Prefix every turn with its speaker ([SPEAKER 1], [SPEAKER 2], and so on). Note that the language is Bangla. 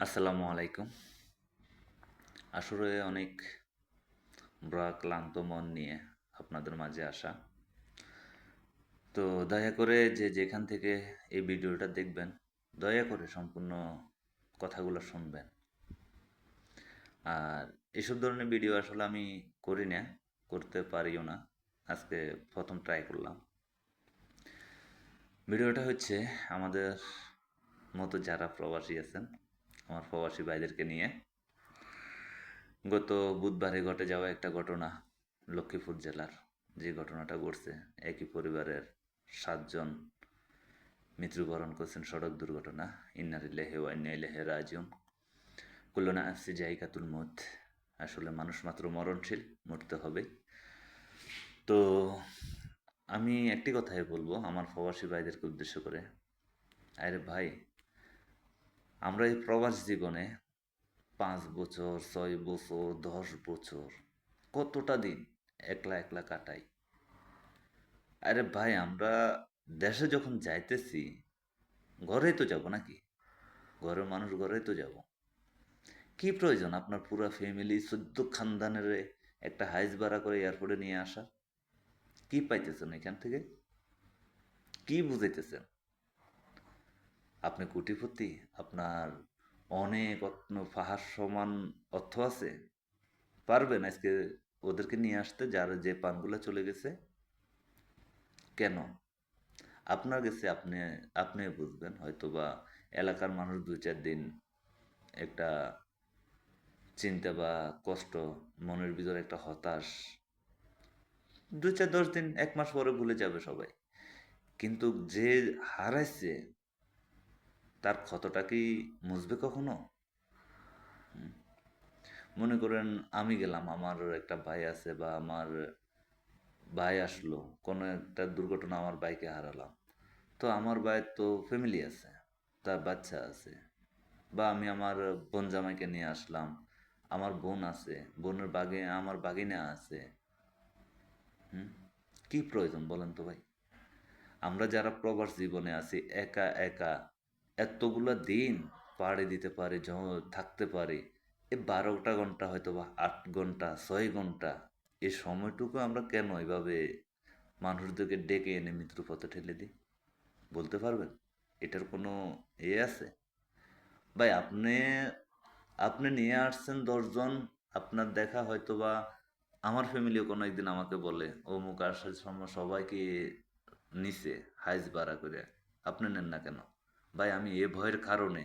[SPEAKER 1] আসসালামু আলাইকুম। আসলে অনেক ক্লান্ত মন নিয়ে আপনাদের মাঝে আসা। তো দয়া করে যে যেখান থেকে এই ভিডিওটা দেখবেন, দয়া করে সম্পূর্ণ কথাগুলো শুনবেন। আর এসব ধরনের ভিডিও আসলে আমি করি না, করতে পারিও না। আজকে প্রথম ট্রাই করলাম। ভিডিওটা হচ্ছে আমাদের মতো যারা প্রবাসী আছেন, আমার প্রবাসী ভাইদেরকে নিয়ে। গত বুধবারে ঘটে যাওয়া একটা ঘটনা, লক্ষ্মীপুর জেলার যে ঘটনাটা ঘটছে, একই পরিবারের 7 জন মৃত্যুবরণ করছেন সড়ক দুর্ঘটনা। ইন্না লিল্লাহি ওয়া ইন্না ইলাইহি রাজিউন। কুল্লু নাফসিন যায়িকাতুল মউত। আসলে মানুষ মাত্র মরণশীল, মরতে হবে। তো আমি একটি কথাই বলবো আমার প্রবাসী ভাইদেরকে উদ্দেশ্য করে, আরে ভাই, আমরা এই প্রবাস জীবনে 5 বছর, 6 বছর, 10 বছর, কতটা দিন একলা একলা কাটাই। আরে ভাই, আমরা দেশে যখন যাইতেছি, ঘরেই তো যাব নাকি? ঘরের মানুষ ঘরেই তো যাব। কি প্রয়োজন আপনার পুরা ফ্যামিলি 14 খানদানের একটা হাইস ভাড়া করে এয়ারপোর্টে নিয়ে আসা? কি পাইতেছেন এখান থেকে? কি বুঝাইতেছেন? আপনি কোটিপতি, আপনার অনেক পাহাড় সমান অর্থ আছে, পারবেন আজকে ওদেরকে নিয়ে আসতে যার যে পানগুলো চলে গেছে? কেন? আপনার কাছে আপনি আপনি বুঝবেন, হয়তো বা এলাকার মানুষ 2-4 দিন একটা চিন্তা বা কষ্ট, মনের ভিতরে একটা হতাশ, 2-4-10 দিন 1 মাস পরে ভুলে যাবে সবাই। কিন্তু যে হারাইছে, তার ক্ষতটা কি মুছবে কখনো? মনে করেন আমি গেলাম, আমার একটা ভাই আছে বা আমার ভাই আসলো, কোনো একটা দুর্ঘটনা, আমার ভাইকে হারালাম। তো আমার ভাইয়ের তো ফ্যামিলি আছে, তার বাচ্চা আছে। বা আমি আমার বোন জামাইকে নিয়ে আসলাম, আমার বোন আছে, বোনের আমার বাগিনা আছে। হুম, কি প্রয়োজন বলেন তো ভাই? আমরা যারা প্রবাস জীবনে আছি, একা একা এতগুলা দিন পাড়ি দিতে পারি, থাকতে পারি, 12টা ঘন্টা, হয়তো বা 8 ঘন্টা, 6 ঘন্টা, এই সময়টুকু আমরা কেন এভাবে মানুষদেরকে ডেকে এনে মৃত্যুর পথে ঠেলে দিই? বলতে পারবেন? এটার কোনো আছে? ভাই, আপনি আপনি নিয়ে আসছেন 10 জন, আপনার দেখা হয়তো বা আমার ফ্যামিলিও কোনো একদিন আমাকে বলে অমুক আসার সময় সবাইকে নিছে হাইস ভাড়া করে, আপনি নেন না কেন? ভাই, আমি এ ভয়ের কারণে